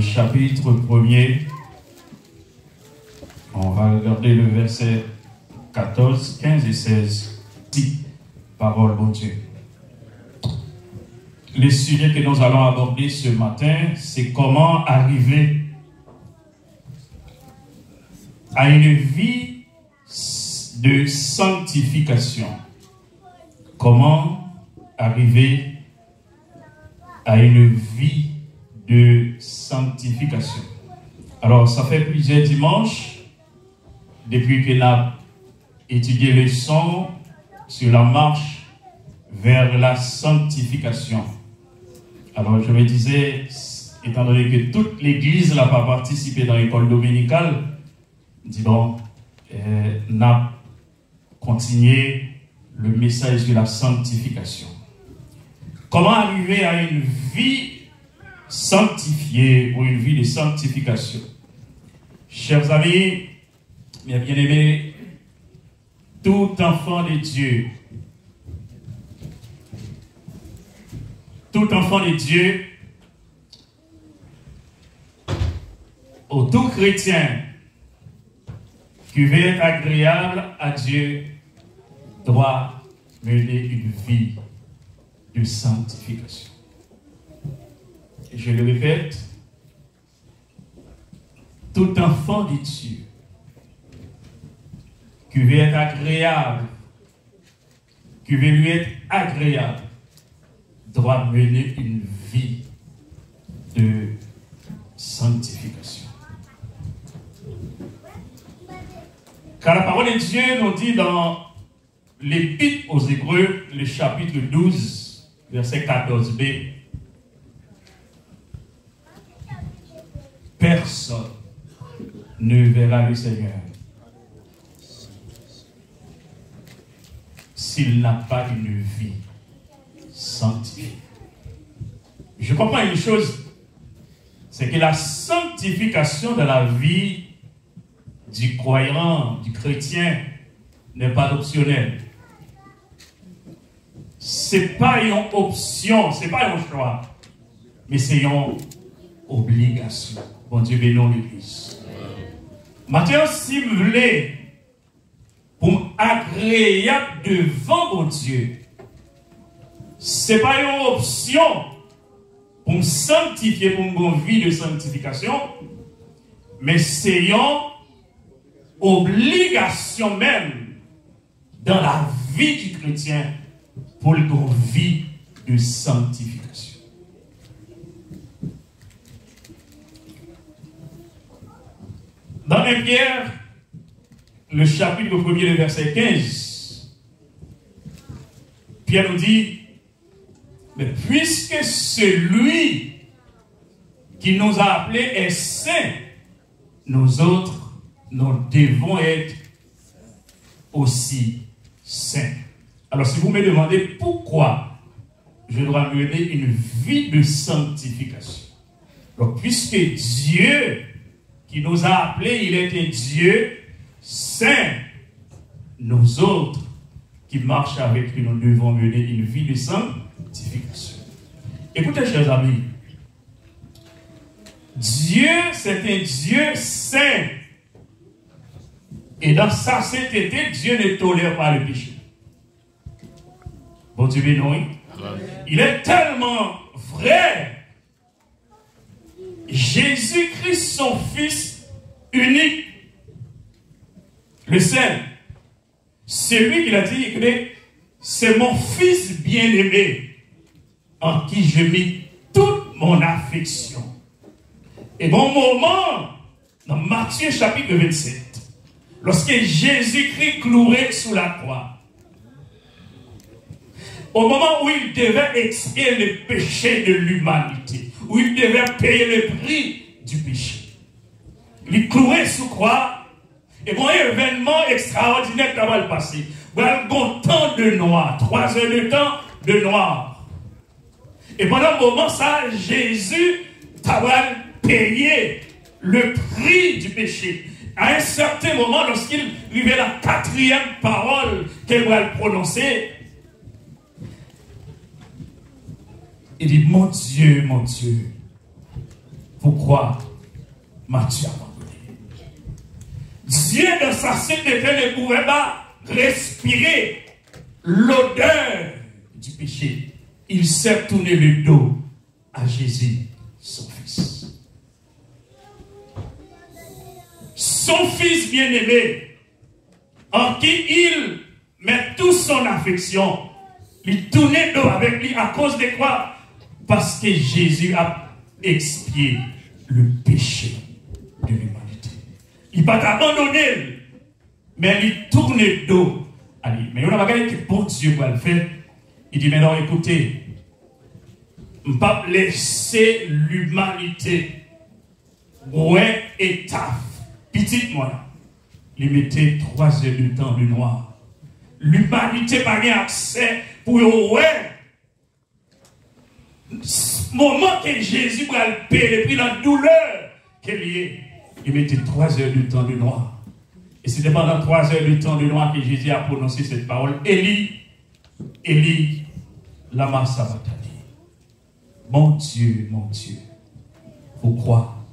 chapitre 1er. On va regarder le verset 14, 15 et 16. Parole, bon Dieu. Le sujet que nous allons aborder ce matin, c'est comment arriver à une vie de sanctification. Comment arriver à une vie de sanctification. Alors, ça fait plusieurs dimanches depuis que nous avons étudié le son sur la marche vers la sanctification. Alors, je me disais, étant donné que toute l'église n'a pas participé dans l'école dominicale, dis donc, nous avons continué le message de la sanctification. Comment arriver à une vie sanctifiée ou une vie de sanctification? Chers amis, mes bien-aimés, tout enfant de Dieu, ou tout chrétien qui veut être agréable à Dieu doit mener une vie de sanctification. Et je le répète, tout enfant de Dieu qui veut être agréable, qui veut lui être agréable, doit mener une vie de sanctification. Car la parole de Dieu nous dit dans l'Épître aux Hébreux, le chapitre 12, verset 14b, personne ne verra le Seigneur s'il n'a pas une vie sanctifiée. Je comprends une chose, c'est que la sanctification de la vie du croyant, du chrétien, n'est pas optionnelle. C'est pas une option, c'est pas un choix, mais c'est une obligation. Bon Dieu bénisse l'Église. Maintenant, si vous voulez, pour agréable devant mon Dieu, c'est pas une option pour me sanctifier, pour une vie de sanctification, mais c'est une obligation même dans la vie du chrétien pour une vie de sanctification. Dans 1 Pierre, le chapitre 1er, le verset 15, Pierre nous dit, mais puisque celui qui nous a appelés est saint, nous autres, nous devons être aussi saints. Alors, si vous me demandez pourquoi je dois mener une vie de sanctification, donc, puisque Dieu qui nous a appelés, il est un Dieu saint, nous autres qui marchent avec lui, nous devons mener une vie de sanctification. Écoutez, chers amis, Dieu, c'est un Dieu saint. Et dans sa sainteté, Dieu ne tolère pas le péché. Bon Dieu béni. Il est tellement vrai. Jésus-Christ, son Fils unique, le Saint, c'est lui qui l'a dit, c'est mon Fils bien-aimé en qui je mets toute mon affection. Et bon moment, dans Matthieu chapitre 27, lorsque Jésus-Christ cloué sous la croix, au moment où il devait expier le péché de l'humanité, où il devait payer le prix du péché, il cloué sous croix, et bon événement extraordinaire qui va le passer. Un bon temps de noir, 3 heures de temps de noir. Et pendant un moment, ça, Jésus va payer le prix du péché. À un certain moment, lorsqu'il arrivait la 4e parole qu'elle va prononcer, il dit, mon Dieu, Pourquoi m'as-tu abandonné? Dieu, dans sa sainteté, ne pouvait pas respirer l'odeur du péché. Il s'est tourné le dos à Jésus, son fils. Son fils bien-aimé, en qui il met toute son affection, il tournait le dos avec lui à cause de quoi? Parce que Jésus a expié le péché de l'humanité. Il n'a pas abandonné, mais il tourne le dos à lui. Mais on a regardé que bon Dieu va le faire. Il dit maintenant écoutez, je ne vais pas laisser l'humanité ouais et taf. Petite moi, il mettait 3 heures de temps de noir. L'humanité n'a pas accès pour ouais. Moment que Jésus va le payer, puis la douleur qu'il y est, il mettait 3 heures de temps de noir. Et c'était pendant 3 heures de temps de noir que Jésus a prononcé cette parole. Élie, Élie, lama sabachthani. Mon Dieu, pourquoi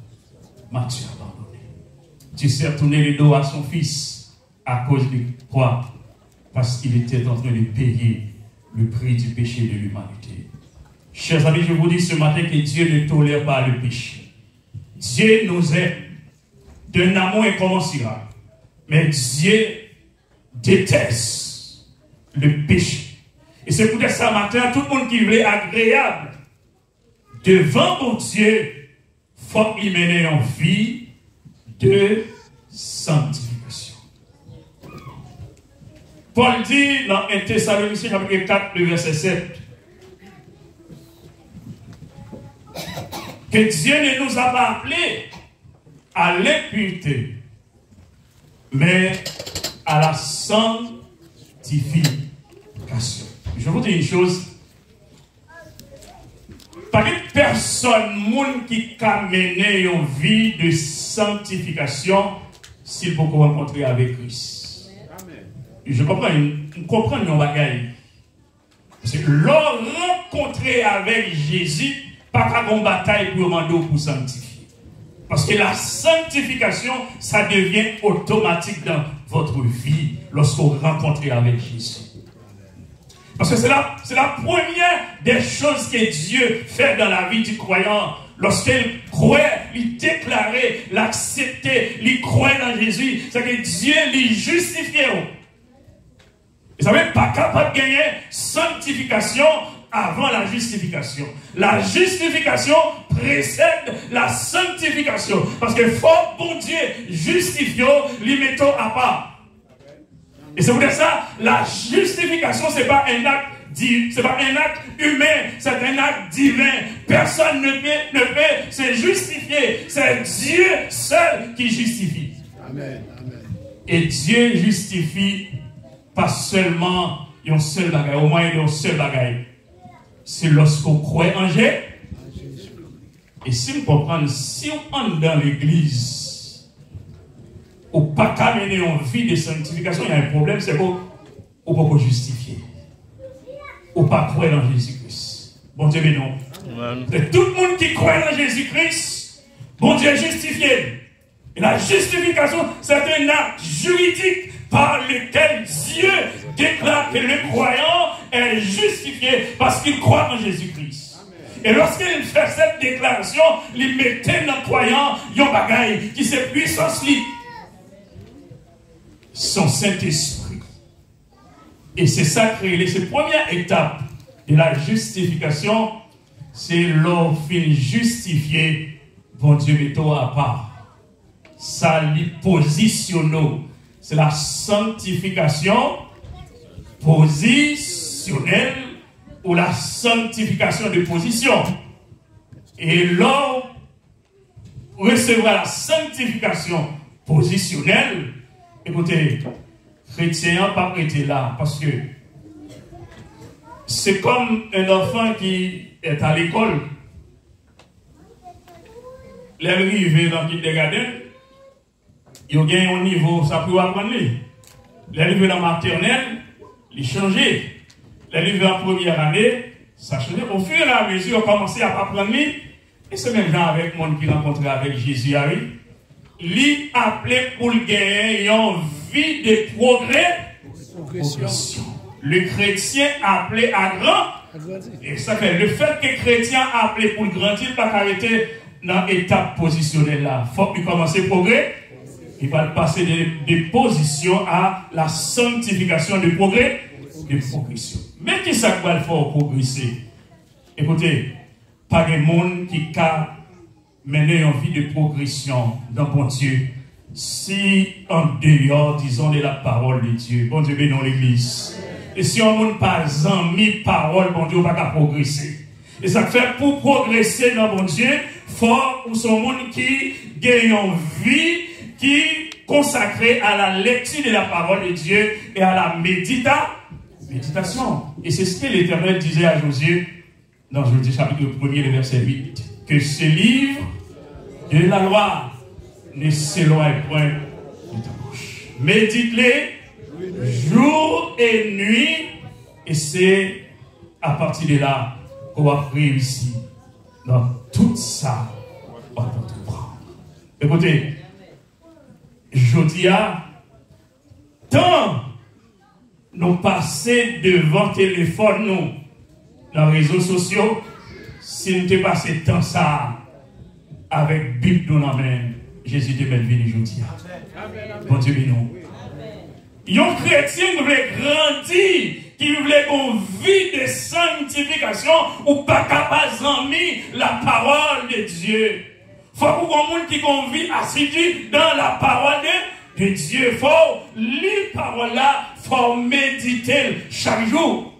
m'as-tu abandonné? Tu sais tourner le dos à son fils à cause de quoi? Parce qu'il était en train de payer le prix du péché de l'humanité. Chers amis, je vous dis ce matin que Dieu ne tolère pas le péché. Dieu nous aime d'un amour incommensurable. Mais Dieu déteste le péché. Et c'est pour ça matin, tout le monde qui voulait agréable devant mon Dieu, faut qu'il mène en vie de sanctification. Paul dit dans 1 Thessaloniciens chapitre 4, le verset 7, que Dieu ne nous a pas appelés à l'impureté, mais à la sanctification. Je vous dis une chose. Pas de personne monde qui a mené une vie de sanctification s'il faut rencontrer avec Christ. Amen. Je comprends nos bagailles. Parce que l'on rencontrer avec Jésus, pas qu'à une bataille pour demander pour sanctifier. Parce que la sanctification, ça devient automatique dans votre vie lorsqu'on rencontre avec Jésus. Parce que c'est la première des choses que Dieu fait dans la vie du croyant. Lorsqu'il croit, il déclarait, l'acceptait, il croit dans Jésus, c'est que Dieu lui justifie. Et ça veut dire pas capable de gagner sanctification avant la justification. La justification précède la sanctification. Parce que faut bon Dieu justifier, lui mettons à part. Et c'est pour ça, la justification, ce n'est pas un acte humain, c'est un acte divin. Personne ne peut se justifier. C'est Dieu seul qui justifie. Amen. Amen. Et Dieu justifie pas seulement un seul bagaille, au moins un seul bagaille. C'est lorsqu'on croit en Jésus. Et si on comprend, si on entre dans l'église, ou pas qu'à mener une vie de sanctification, il y a un problème, c'est qu'on ne peut pas justifier. Ou pas croire dans Jésus-Christ. Bon Dieu, mais non. C'est tout le monde qui croit dans Jésus-Christ, bon Dieu est justifié. Et la justification, c'est un acte juridique par lequel Dieu déclare que le croyant est justifié parce qu'il croit en Jésus-Christ. Et lorsqu'il fait cette déclaration, il mettait dans le croyant un bagaille qui se puissance lui. Son Saint-Esprit. Et c'est ça créé. C'est la première étape de la justification, c'est l'offre justifié, bon Dieu mettons à part. Ça lui positionne. C'est la sanctification positionnelle ou la sanctification de position. Et l'homme recevra la sanctification positionnelle. Écoutez, chrétien n'a pas été là parce que c'est comme un enfant qui est à l'école. L'arrivée dans le kindergarten, il gagne un niveau, ça peut apprendre. L'arrivée dans la maternelle, il change. L'arrivée en première année, ça change. Au fur et à mesure, on commence à apprendre. Et c'est même genre avec le monde qui rencontre avec Jésus, lui appelé pour le gagner une vie de progrès, progression. Le chrétien appelé à grand, et ça fait le fait que le chrétien appelé pour grandir, pas arrêter dans l'étape positionnelle là. Il faut qu'il commence à progrès, il va passer de position à la sanctification de progrès, de progression. Mais qui ça va le faire progresser? Écoutez, pas de monde qui a mené une vie de progression dans bon Dieu. Si en dehors, disons, de la parole de Dieu, bon Dieu bénit l'église. Et si on n'a pas mis parole, bon Dieu, on ne va pas progresser. Et ça fait pour progresser dans bon Dieu, fort pour ce monde qui gagne une vie, qui consacrée à la lecture de la parole de Dieu et à la méditation. Et c'est ce que l'Éternel disait à Josué dans Josué chapitre 1er, le verset 8. Que ce livre de la loi ne s'éloigne point de ta bouche. Médite-les jour et nuit, et c'est à partir de là qu'on va réussir dans tout ça. On va entreprendre. Écoutez, je dis tant nous passer devant le téléphone, nous, dans les réseaux sociaux, si nous te passé tant ça avec Bible dans la main, Jésus te met venu aujourd'hui. Bon Dieu, nous. Un chrétien qui veut grandir, qui veut une vie de sanctification, ou pas capable d'amener la parole de Dieu. Il faut qu'on ait une vie assidue dans la parole de Dieu. Il faut lire la parole là, il faut méditer chaque jour.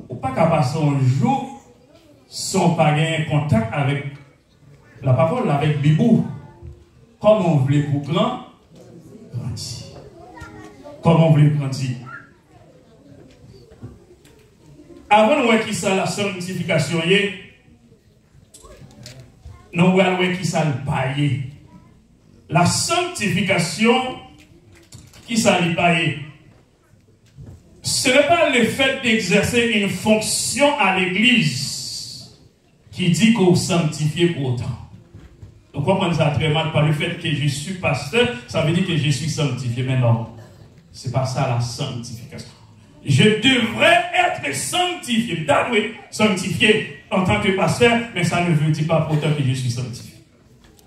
Ou pas capable un jour sans pas avoir contact avec la parole, avec Bibou. Comment on voulait pour grandir? Comment on voulait grandir? Avant de voir qui ça la sanctification, nous voyons qui ça le paye. La sanctification, qui ça le paye? Ce n'est pas le fait d'exercer une fonction à l'église qui dit qu'on sanctifie pour autant. Donc, on comprend ça très mal par le fait que je suis pasteur, ça veut dire que je suis sanctifié. Mais non, ce n'est pas ça la sanctification. Je devrais être sanctifié. Oui, sanctifié en tant que pasteur, mais ça ne veut dire pas pour autant que je suis sanctifié.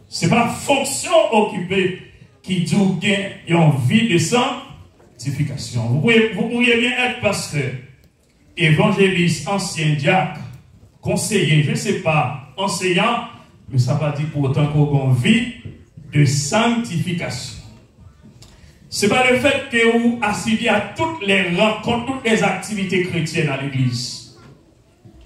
Ce n'est pas fonction occupée qui dit qu'il y a une vie de sanctification. Vous pourriez bien être pasteur, évangéliste, ancien diacre, conseiller, je ne sais pas, enseignant, mais ça ne veut pas dire pour autant qu'on a une vie de sanctification. Ce n'est pas le fait que vous assistez à toutes les rencontres, toutes les activités chrétiennes à l'église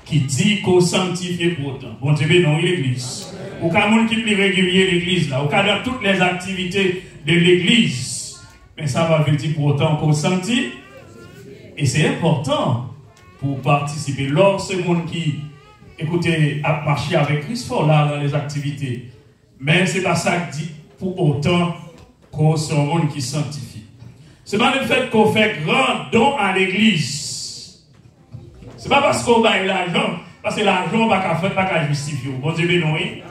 qui dit qu'on sanctifie pour autant. Bon Dieu, non, l'église. Ou quand on qui est régulier l'église là, ou quand dans toutes les activités de l'église, mais ça va dire pour autant qu'on sanctifie. Et c'est important pour participer. Lorsque ce monde qui, écoutez, a marché avec Christ fort là dans les activités, mais c'est pas ça que dit pour autant qu'on soit un monde qui sanctifie. C'est pas le fait qu'on fait grand don à l'église. C'est pas parce qu'on baille l'argent, parce que l'argent va pas qu'à justifier. Bon Dieu, non, oui.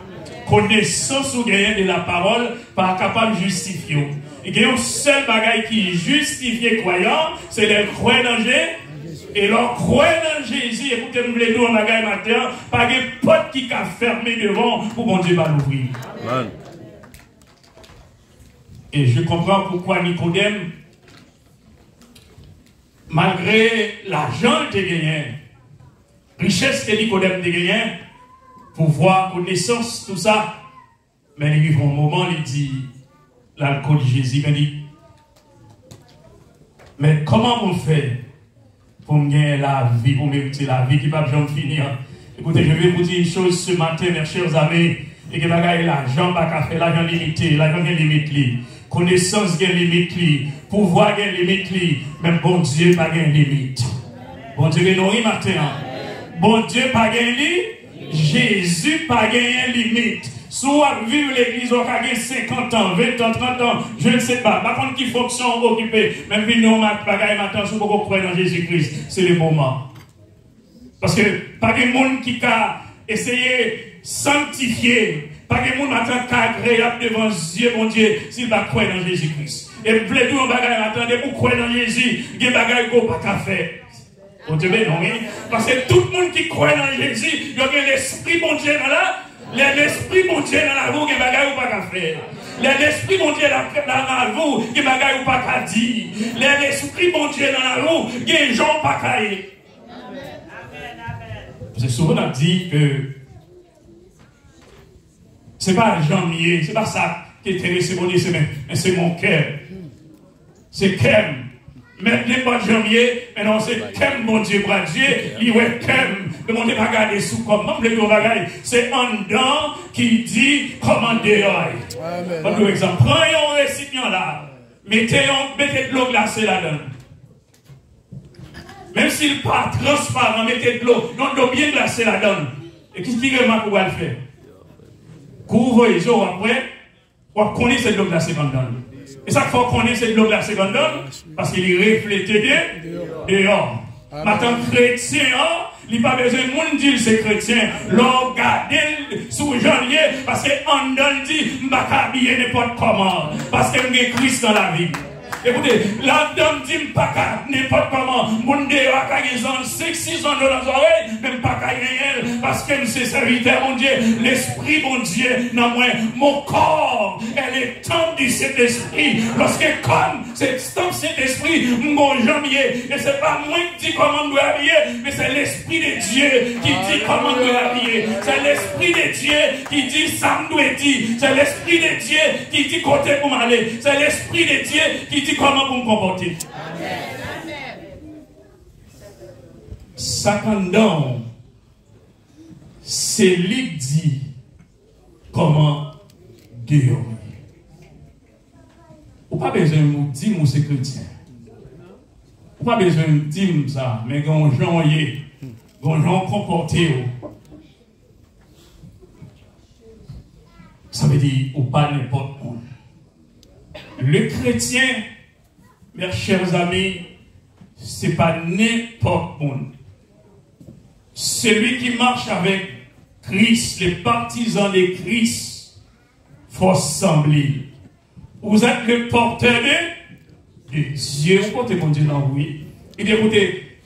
Connaissance ou gain de la parole, pas capable de justifier. Il y a un seul bagage qui justifie croyant, c'est les croire dans Jésus. Et leur croire dans Jésus, écoutez-nous les deux en bagage matin, pas de porte qui a fermé devant pour bon Dieu va l'ouvrir. Et je comprends pourquoi Nicodème, malgré l'argent qu'il a gagné, richesse que Nicodème a gagné, pouvoir, connaissance, tout ça, mais il arrive un moment, il dit, l'alcool de Jésus, il dit, mais comment on fait pour gagner la vie, pour mériter la vie qui ne va jamais finir? Écoutez, je vais vous dire une chose ce matin, mes chers amis, et que l'argent va pas faire, l'argent limité, l'argent limité. Connaissance gagne limite, pouvoir gagne limite, même bon Dieu pas gagne limite. Bon Dieu non matin. Bon Dieu pas gagne limite, Jésus pas gagne limite. Soit vivre l'église on a 50 ans, 20 ans, 30 ans, je ne sais pas. Par contre qui fonction occupée, même si nous matin sur beaucoup croire dans Jésus-Christ, c'est le moment. Parce que pas de monde qui a essayé sanctifié. Pas que mon matin agréable devant Dieu, mon Dieu, s'il va croire dans Jésus-Christ. Et vous voulez tout un bagage, attendez, pour croire dans Jésus, il y a des bagages qu'on n'a pas faire. Vous devez non, parce que tout le monde qui croit dans Jésus, il y a l'esprit, mon Dieu, dans là. L'esprit, mon Dieu, dans la roue, il y a des bagages qu'on n'a pas faire. L'esprit, mon Dieu, dans la roue, il y a des bagages qu'on n'a pas dire. L'esprit, mon Dieu, dans la roue, il y a des gens qui n'ont pas caillé. Parce que souvent, on a dit que ce n'est pas janvier, ce n'est pas ça qui intéresse mon Dieu, c'est mon cœur. C'est cœur. Mais n'est pas janvier, mais non, c'est cœur, mon Dieu, bras Dieu, il est cœur. Mais mon Dieu, pas garder sous comment, c'est un dedans qui dit comment dehors. Par exemple, prenez un récipient là, mettez de l'eau glacée là-dedans. Même s'il n'est pas transparent, mettez de l'eau, non, de l'eau bien glacée là-dedans. Et qu'est-ce qui remarque pour le faire? Couvre les eaux après, on connaît cette l'eau glacée là-dedans. Et ça faut connaître cette l'eau glacée là-dedans, parce qu'il est reflété dehors. Maintenant, chrétien, il n'a pas besoin de monde dire c'est chrétien. L'on garde sous janvier, parce qu'on donne dit, je ne vais pas habiller n'importe comment, parce qu'il y a Christ dans la vie. Écoutez, la dame dit pas n'importe comment. Mon Dieu a gagné 6 ans dans les oreilles, même pas gagné parce que c'est serviteur, mon Dieu. L'esprit, mon Dieu, non moins. Mon corps, elle est temple du Saint-Esprit. Lorsque comme c'est temple Saint-Esprit, mon janvier, et c'est pas moi qui dit comment on doit habiller, mais c'est l'Esprit de Dieu qui dit comment on doit habiller. C'est l'Esprit de Dieu qui dit ça me doit dire. C'est l'Esprit de Dieu qui dit côté pour m'aller. C'est l'Esprit de Dieu qui dit comment vous me comportez. Cependant, c'est lui qui dit comment Dieu. Vous n'avez pas besoin de me dire que c'est chrétien. Vous n'avez pas besoin de me dire ça, mais quand gens y quand gens comportés, ça veut dire ou pas n'importe où. Le chrétien, mes chers amis, ce n'est pas n'importe où. Celui qui marche avec Christ, les partisans de Christ, faut sembler. Vous êtes le porteur de Dieu. Vous portez mon Dieu dans oui. Et écoutez,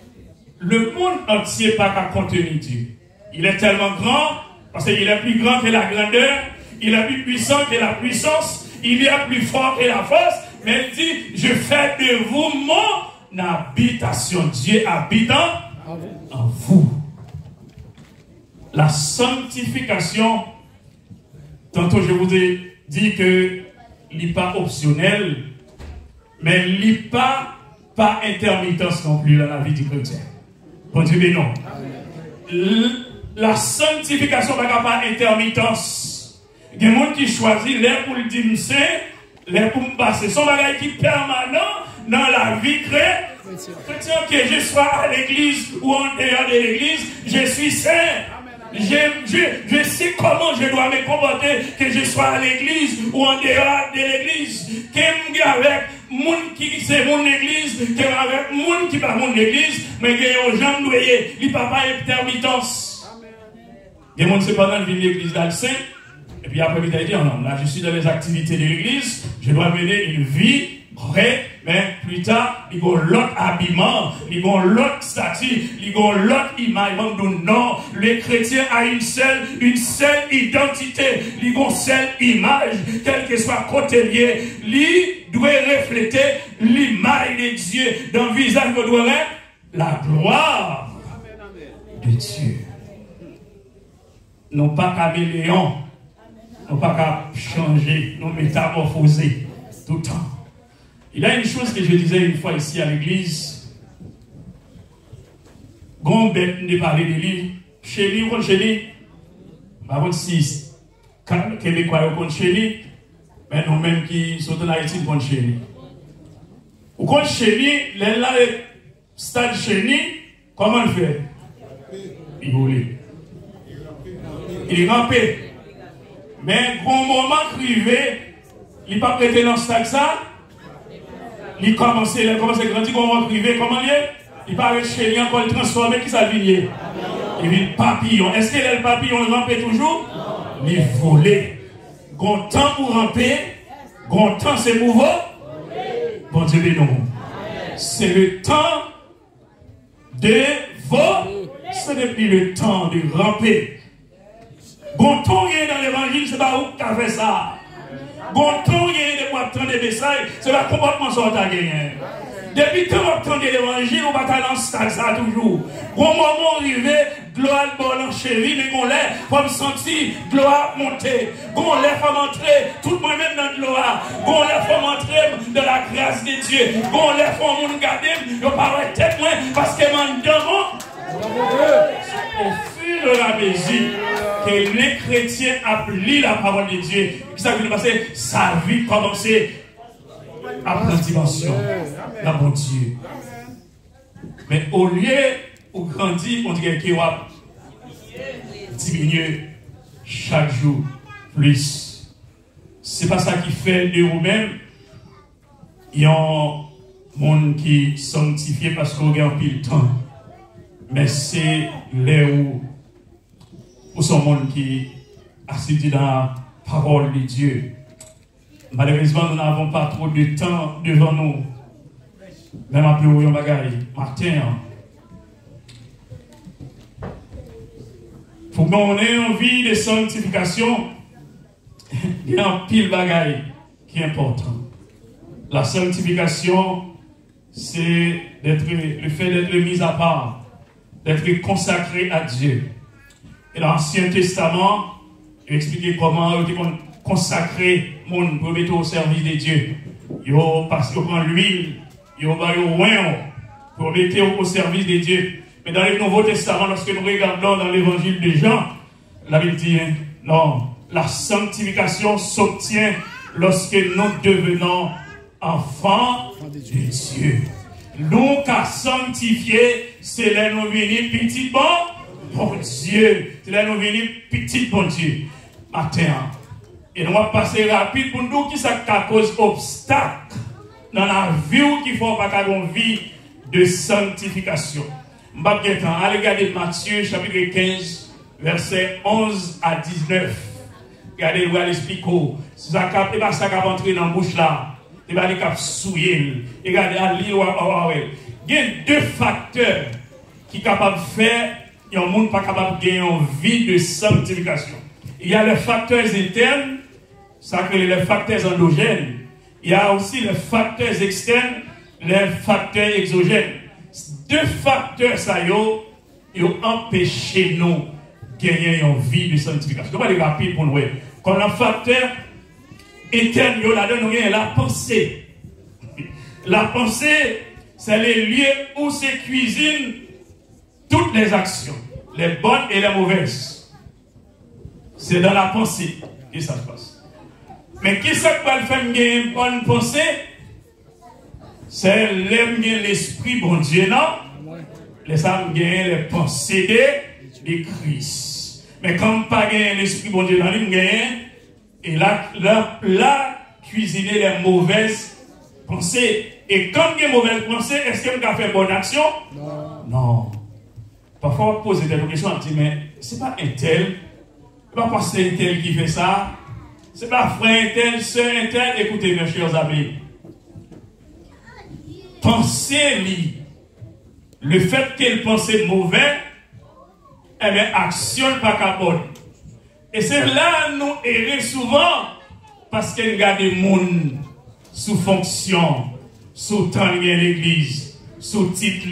le monde entier n'est pas qu'à contenir Dieu. Il est tellement grand, parce qu'il est plus grand que la grandeur, il est plus puissant que la puissance, il est plus fort que la force, mais il dit, je fais de vous mon habitation. Dieu habitant en vous. La sanctification, tantôt je vous ai dit que il n'est pas optionnel, mais il n'est pas intermittence non plus dans la vie du chrétien. Bon Dieu, mais non. La sanctification n'est pas intermittence. Il y a des gens qui choisissent l'air pour le dire c'est, l'air pour me passer. Son bagage qui est permanent dans la vie chrétienne, que je sois à l'église ou en dehors de l'église, je suis saint. Je sais comment je dois me comporter, que je sois à l'église ou en dehors de l'église. Que je avec moun qui c'est mon église, que avec moun qui pas mon église, mais que les gens doyez, il papa intermittence. Il y a des gens cependant qui viennent de l'église d'Alsain, et puis après il dit non, là je suis dans les activités de l'église, je dois mener une vie correcte. Mais plus tard, il y a l'autre habillement, il y a l'autre statut, il y a l'autre image. Non, le chrétien a une seule identité, il y a une seule image, quel que soit côté lié, il doit refléter l'image de Dieu dans le visage de doit être la gloire de Dieu. Non pas caméléon, non pas qu'à changer, non métamorphoser tout le temps. Il y a une chose que je disais une fois ici à l'église. Gombet ne parlait de lui. Chez lui, on chez lui. Par contre, si Québécois on chez lui, mais nous-mêmes qui sommes en Haïti, on chez lui. Ou quand chez lui, les là, stade chez lui, comment le fait? Il roule. Il est rampé. Mais au moment privé, il n'est pas prêté dans ce stade ça. Il commence à grandir, comment privé, comment il est? Il paraît chez lui encore, il transforme, qui ça vient? Il vient papillon. Est-ce que le papillon rampe toujours? Il vole. Grand temps pour ramper, grand temps c'est mouvant. Bon Dieu béni. C'est le temps de voler. Ce n'est plus le temps de ramper. Bon temps dans l'évangile, c'est pas où tu as fait ça. Bon temps de quoi attendre des messages, c'est le comportement sur ta gagné. Depuis que tu entends l'évangile, on va t'aller dans ce stade ça toujours. Bon moment arrivé, gloire bon en chérie, mais qu'on l'air, faut me sentir, gloire monter. Qu'on l'air, faut m'entrer, tout le monde même dans la gloire. Qu'on l'air, faut m'entrer dans la grâce de Dieu. Qu'on l'air, faut me garder, je parle tête moins, parce que mon demande, au fur et à mesure que les chrétiens appliquent la parole de Dieu, qui ça veut passer, sa vie commencer à prendre dimension. Là, mon Dieu. Mais au lieu où grandir, on dirait qu'il va diminuer chaque jour plus. C'est pas ça qui fait de vous-même. Il y a un monde qui est sanctifié parce qu'on a un pile temps. Mais c'est là où son monde qui est assis dans la parole de Dieu. Malheureusement, nous n'avons pas trop de temps devant nous. Même après un bagaille, matin. Pour qu'on ait envie de sanctification, il y a un pile bagaille qui est important. La sanctification, c'est le fait d'être mis à part, d'être consacré à Dieu. Et l'Ancien Testament, il explique comment consacrer mon pour mettre au service de Dieu. Parce qu'on prend l'huile, il y a un oin pour mettre au service de Dieu. Mais dans le Nouveau Testament, lorsque nous regardons dans l'évangile de Jean, la Bible dit, non, la sanctification s'obtient lorsque nous devenons enfants de Dieu. Nous qu'à sanctifier, c'est là nous venir petit bon Dieu. C'est là nous venir petit bon Dieu. Matin. Et nous allons passer rapide pour nous qui ça cause obstacle dans la vie qui faut pas une vie de sanctification. Allez regarder Matthieu chapitre 15, verset 11 à 19. Regardez, vous allez expliquer. Ça ne va pas entrer dans la bouche là. Il va aller souiller. Regardez, il y a deux facteurs qui sont capables de faire et un monde pas capable de gagner une vie de sanctification. Il y a les facteurs internes, ça que les facteurs endogènes. Il y a aussi les facteurs externes, les facteurs exogènes. Deux facteurs, ça ils ont empêché nous de gagner une vie de sanctification. On va aller rapide pour nous. Quand le facteur interne, il y a la pensée. La pensée, c'est le lieu où se cuisinent toutes les actions, les bonnes et les mauvaises. C'est dans la pensée que ça se passe. Mais qui ça peut faire une bonne pensée? C'est l'esprit bon Dieu, non? Les âmes gagnent les pensées de Christ. Mais comme pas gagner l'esprit bon Dieu dans l'île, et là, cuisiner les mauvaises pensées. Et quand il y a mauvaises pensées, est-ce qu'on a fait bonne action? Non. Parfois, on pose des questions, on dit, mais c'est pas un tel, c'est pas pasteur un tel qui fait ça, c'est pas frère un tel, sœur un tel. Écoutez, mes chers amis, pensez-lui, le fait qu'elle pense mauvais, eh bien, action pas capable. Et c'est là nous errons souvent, parce qu'elle garde le monde sous fonction, sous temps de l'église, sous titre.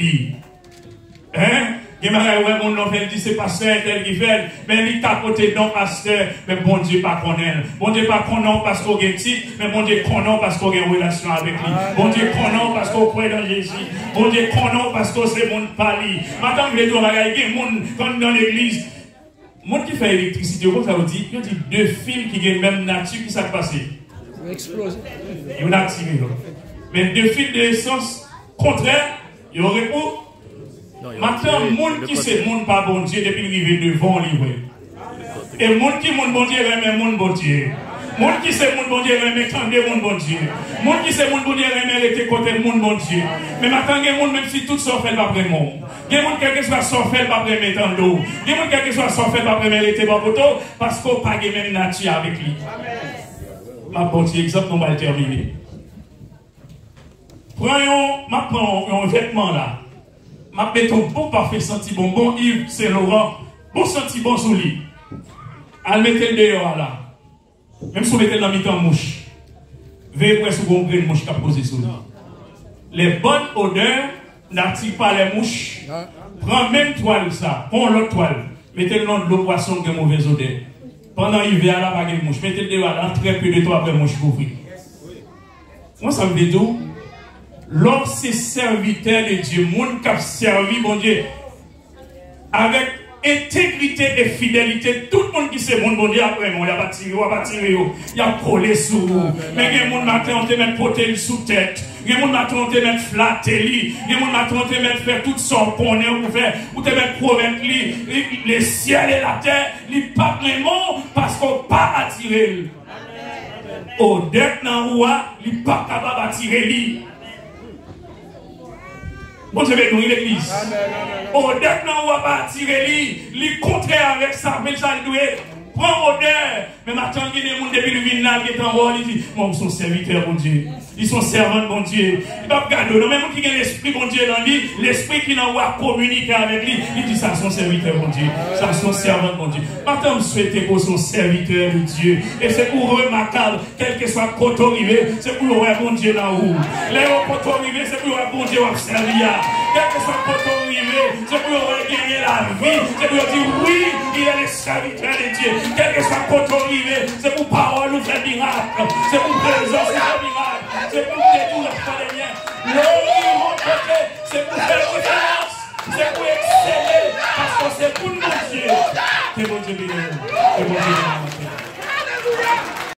Hein? Il y a des gens qui disent c'est pasteur tel qui fait, mais il tapote non pasteur, mais bon Dieu pas connaît. Bon Dieu pas connaît parce qu'on a un titre, mais bon Dieu connaît parce qu'on a une relation avec lui. Bon Dieu connaît parce qu'on croit dans Jésus. Bon Dieu connaît parce qu'on sait mon pali. Maintenant, je vais dire, il y a des gens dans l'église. Monde qui fait électricité, comme ça vous dit, il y a deux fils qui ont la même nature qui s'est passé. Ils explosent. Ils ont activé. Mais deux fils de sens contraire, ils auraient pour. Maintenant, le monde qui c'est monde pas bon Dieu depuis qu'il est devant lui. Et le monde qui est bon Dieu, mais le monde bon Dieu. Monde qui c'est mon bon Dieu, mais quand mon bon Dieu. Monde qui c'est mon bon Dieu, mais était côté mon bon Dieu. Mais maintenant, il y a monde, même si tout ça fait pas vraiment. Il y a monde, quel que soit son fait, pas vraiment mettre en l'eau. Il y a monde, quel que soit son fait, pas vraiment était pas photo, parce qu'on n'a pas de même nature avec lui. Ma bon Dieu, exemple, on va le terminer. Prends un vêtement là. Ma mets ton bon parfait senti bon Yves Saint-Laurent, bon senti bon sous lui. Elle mettait le dehors là. Même si vous mettez dans mi-temps mouche, veillez presque vous une mouche qui a posé sur nous. Les bonnes odeurs n'attirent pas les mouches. Prends même toile ça, prends l'autre toile. Mettez le nom de l'eau poisson qui a mauvaise odeur. Pendant l'hiver, là, pas de mouche. Mettez le dehors là, très peu de temps après mouche couvrir. Moi, ça me dit tout. Lorsque serviteur de Dieu, monde qui a servi, mon Dieu, avec intégrité et fidélité, tout le monde qui sait mon Dieu après moi, il a pas tiré, il a collé sur vous. Mais il y a des gens qui ont mettre poter sous tête. Il y a des gens qui ont mettre flatter lui. Il y a des gens qui ont mettre faire tout son qu'on pour faire, ou te mettre promettre lui, les ciels et la terre, ils pas vraiment parce qu'on pas attiré. Au dette nan roi, il pas capable d'attirer lui. Bon, je vais nourrir l'église. Au dette nan roi pas attirer lui, il contraire avec ça, mais ça doit prends odeur. Mais maintenant, il y a des gens depuis le village qui est en rôle, ils disent, moi, ils sont serviteurs, mon Dieu. Ils sont servants, mon Dieu. Ils ne peuvent pas regarder. Même qui a l'esprit, mon Dieu, dans lui, l'esprit qui n'a pas communiqué avec lui, il dit, ça, sont serviteurs, mon Dieu. Ça, sont servants, mon Dieu. Maintenant, je souhaite qu'on soit serviteurs de Dieu. Et c'est pour remarquable, quel que soit côté arrivé, c'est pour le bon Dieu dans où. Les côté arrivé, c'est pour le bon Dieu à servir. Quel que soit côté arrivé, c'est pour gagner la vie. C'est pour dire, oui, il est le serviteur de Dieu. Quel que soit côté arrivé, c'est pour parole ou faire miracle. C'est pour présence ou faire miracle. C'est pour détruire la foi des liens. C'est pour faire différence. C'est pour exceller. Parce que c'est pour mon Dieu. C'est mon Dieu béni. C'est mon Dieu béni.